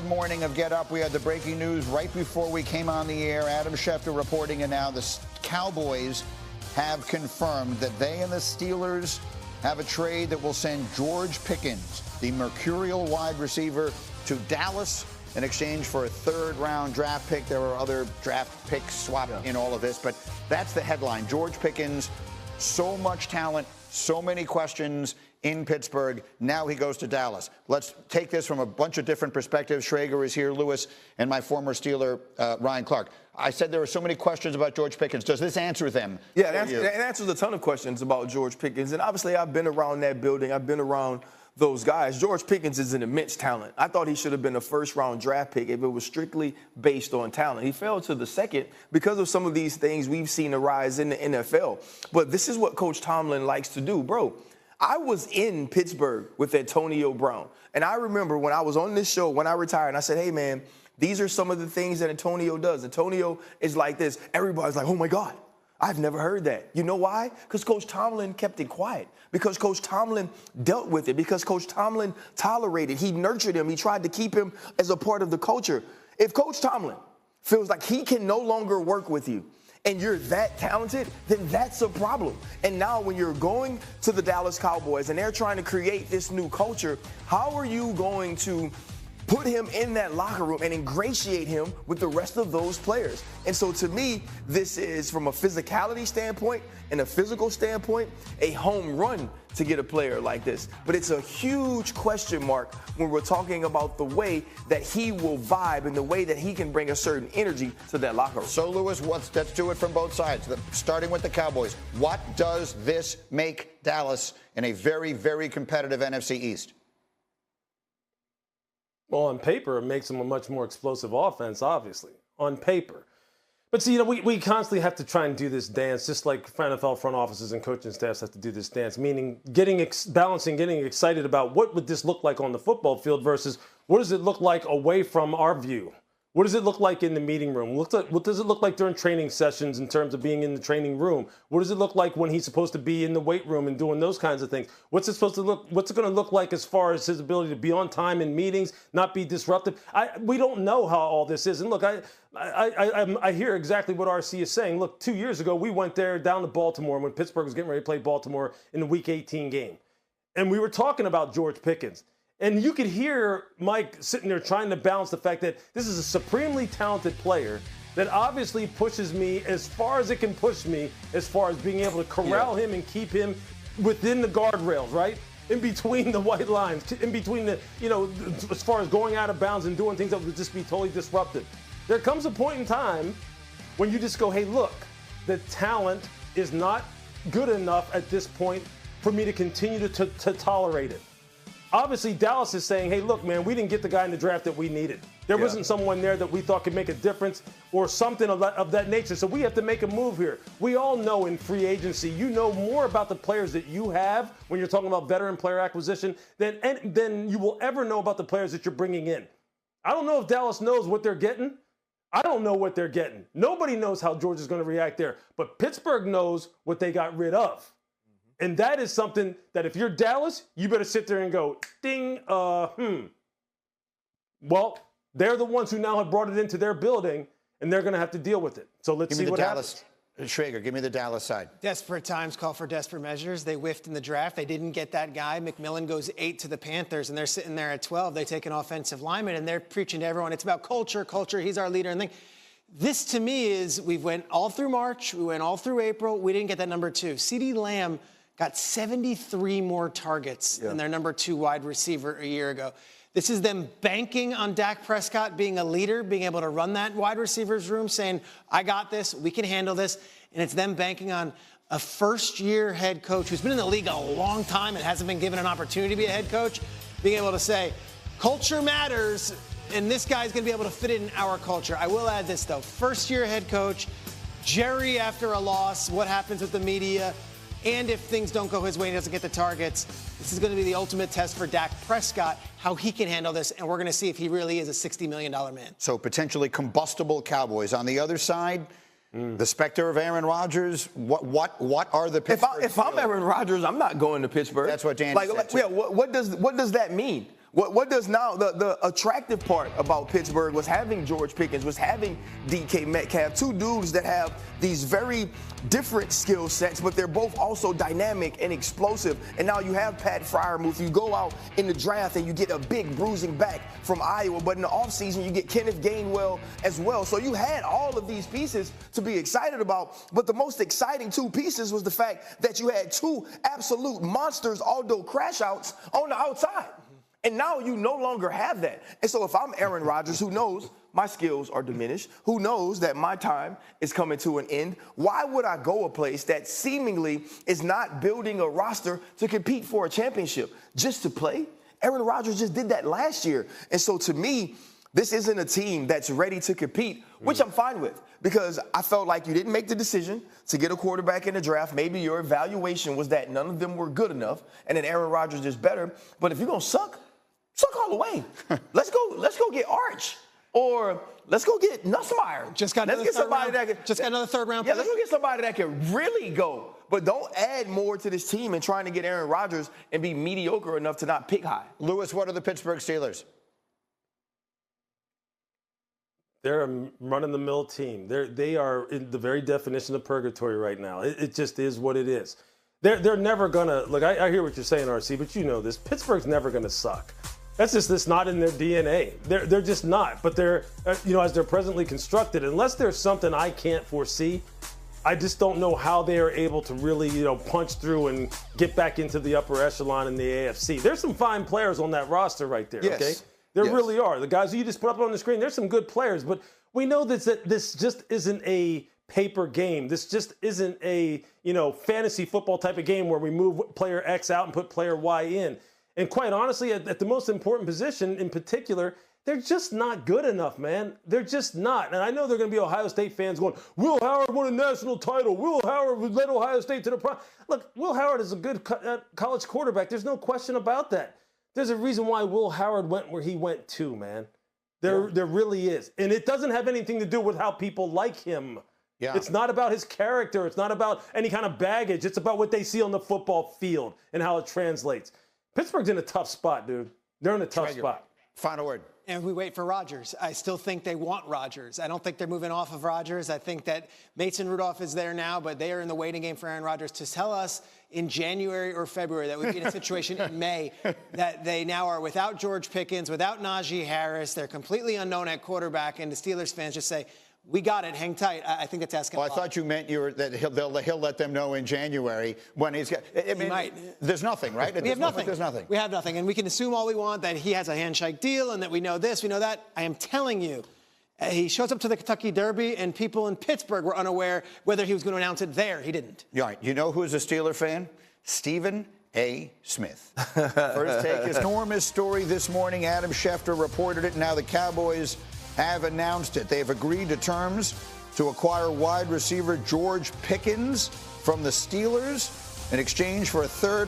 morning of Get Up. We had the breaking news right before we came on the air. Adam Schefter reporting, and now the Cowboys have confirmed that they and the Steelers have a trade that will send George Pickens, the mercurial wide receiver, to Dallas in exchange for a third-round draft pick. There are other draft picks swapped in all of this, but that's the headline. George Pickens, so much talent, so many questions in Pittsburgh. Now he goes to Dallas. Let's take this from a bunch of different perspectives. Schrager is here, Lewis, and my former Steeler, Ryan Clark. I said there were so many questions about George Pickens. Does this answer them? Yeah, it answers a ton of questions about George Pickens. And obviously, I've been around that building. I've been around those guys. George Pickens is an immense talent. I thought he should have been a first-round draft pick if it was strictly based on talent. He fell to the second because of some of these things we've seen arise in the NFL. But this is what Coach Tomlin likes to do. Bro, I was in Pittsburgh with Antonio Brown. And I remember when I was on this show, when I retired, and I said, hey, man, these are some of the things that Antonio does. Antonio is like this. Everybody's like, oh, my God, I've never heard that. You know why? Because Coach Tomlin kept it quiet. Because Coach Tomlin dealt with it. Because Coach Tomlin tolerated. He nurtured him. He tried to keep him as a part of the culture. If Coach Tomlin feels like he can no longer work with you, and you're that talented, then that's a problem. And now when you're going to the Dallas Cowboys and they're trying to create this new culture, how are you going to put him in that locker room and ingratiate him with the rest of those players? And so to me, this is, from a physicality standpoint and a physical standpoint, a home run to get a player like this. But it's a huge question mark when we're talking about the way that he will vibe and the way that he can bring a certain energy to that locker room. So, Lewis, let's do it from both sides. Starting with the Cowboys, what does this make Dallas in a very, very competitive NFC East? Well, on paper, it makes them a much more explosive offense, obviously, on paper. But see, we constantly have to try and do this dance, just like NFL front offices and coaching staffs have to do this dance, meaning getting excited about what would this look like on the football field versus what does it look like away from our view? What does it look like in the meeting room? What does it look like during training sessions in terms of being in the training room? What does it look like when he's supposed to be in the weight room and doing those kinds of things? What's it going to look like as far as his ability to be on time in meetings, not be disruptive? We don't know how all this is. And look, I hear exactly what RC is saying. Look, 2 years ago, we went down to Baltimore when Pittsburgh was getting ready to play Baltimore in the Week 18 game. And we were talking about George Pickens. And you could hear Mike sitting there trying to balance the fact that this is a supremely talented player that obviously pushes me as far as it can push me as far as being able to corral him and keep him within the guardrails, right? In between the white lines, in between the, as far as going out of bounds and doing things that would just be totally disruptive. There comes a point in time when you just go, hey, look, the talent is not good enough at this point for me to continue to tolerate it. Obviously, Dallas is saying, hey, look, man, we didn't get the guy in the draft that we needed. There wasn't someone there that we thought could make a difference or something of that nature. So we have to make a move here. We all know in free agency, you know more about the players that you have when you're talking about veteran player acquisition than you will ever know about the players that you're bringing in. I don't know if Dallas knows what they're getting. I don't know what they're getting. Nobody knows how George is going to react there. But Pittsburgh knows what they got rid of. And that is something that if you're Dallas, you better sit there and go, ding, Well, they're the ones who now have brought it into their building, and they're going to have to deal with it. So let's see what happens. Schrager, give me the Dallas side. Desperate times call for desperate measures. They whiffed in the draft. They didn't get that guy. McMillan goes 8 to the Panthers, and they're sitting there at 12. They take an offensive lineman, and they're preaching to everyone. It's about culture. He's our leader. And this, to me, is we went all through March. We went all through April. We didn't get that number 2. CeeDee Lamb got 73 more targets than their number 2 wide receiver a year ago. This is them banking on Dak Prescott being a leader, being able to run that wide receivers room, saying, I got this, we can handle this. And it's them banking on a first-year head coach who's been in the league a long time and hasn't been given an opportunity to be a head coach, being able to say, culture matters, and this guy's going to be able to fit in our culture. I will add this, though. First-year head coach, Jerry after a loss, what happens with the media, and if things don't go his way and he doesn't get the targets, this is going to be the ultimate test for Dak Prescott, how he can handle this, and we're going to see if he really is a $60 million man. So potentially combustible Cowboys. On the other side, the specter of Aaron Rodgers, what are the Pittsburgh If I'm Aaron Rodgers, I'm not going to Pittsburgh. That's what Danny said, too. What does that mean? What does now the attractive part about Pittsburgh was having George Pickens, was having DK Metcalf, two dudes that have these very different skill sets, but they're both also dynamic and explosive. And now you have Pat Freiermuth. You go out in the draft and you get a big bruising back from Iowa, but in the offseason you get Kenneth Gainwell as well. So you had all of these pieces to be excited about, but the most exciting two pieces was the fact that you had two absolute monsters, although crash outs, on the outside. And now you no longer have that. And so if I'm Aaron Rodgers, who knows my skills are diminished, who knows that my time is coming to an end, why would I go a place that seemingly is not building a roster to compete for a championship just to play? Aaron Rodgers just did that last year. And so to me, this isn't a team that's ready to compete, which I'm fine with, because I felt like you didn't make the decision to get a quarterback in the draft. Maybe your evaluation was that none of them were good enough and then Aaron Rodgers is better. But if you're going to suck all the way. Let's go get Arch. Or let's go get Nussmeier. Just got another third round. Yeah, let's go get somebody that can really go. But don't add more to this team and trying to get Aaron Rodgers and be mediocre enough to not pick high. Lewis, what are the Pittsburgh Steelers? They're a run-of-the-mill team. They are in the very definition of purgatory right now. It just is what it is. They're never gonna look. I hear what you're saying, RC, but you know this. Pittsburgh's never gonna suck. That's not in their DNA. They're just not. But they're, as they're presently constructed, unless there's something I can't foresee, I just don't know how they are able to really, punch through and get back into the upper echelon in the AFC. There's some fine players on that roster right there, yes. Okay? There really are. The guys who you just put up on the screen, there's some good players, but we know that this just isn't a paper game. This just isn't a, fantasy football type of game where we move player X out and put player Y in. And quite honestly, at the most important position in particular, they're just not good enough, man. They're just not. And I know they're going to be Ohio State fans going, Will Howard won a national title. Will Howard led Ohio State to the prom. Look, Will Howard is a good college quarterback. There's no question about that. There's a reason why Will Howard went where he went to, man. There really is. And it doesn't have anything to do with how people like him. Yeah. It's not about his character. It's not about any kind of baggage. It's about what they see on the football field and how it translates. Pittsburgh's in a tough spot, dude. They're in a tough spot. Final word. And we wait for Rodgers. I still think they want Rodgers. I don't think they're moving off of Rodgers. I think that Mason Rudolph is there now, but they are in the waiting game for Aaron Rodgers to tell us in January or February that we'd be in a situation in May that they now are without George Pickens, without Najee Harris. They're completely unknown at quarterback, and the Steelers fans just say, we got it. Hang tight. I think that's asking a lot. I thought you meant that he'll let them know in January when he's got. He might. There's nothing, right? We have nothing. There's nothing. We have nothing, and we can assume all we want that he has a handshake deal and that we know this, we know that. I am telling you, he shows up to the Kentucky Derby, and people in Pittsburgh were unaware whether he was going to announce it there. He didn't. You're right. You know who's a Steeler fan? Stephen A. Smith. First Take is enormous story this morning. Adam Schefter reported it. Now the Cowboys have announced it. They have agreed to terms to acquire wide receiver George Pickens from the Steelers in exchange for a third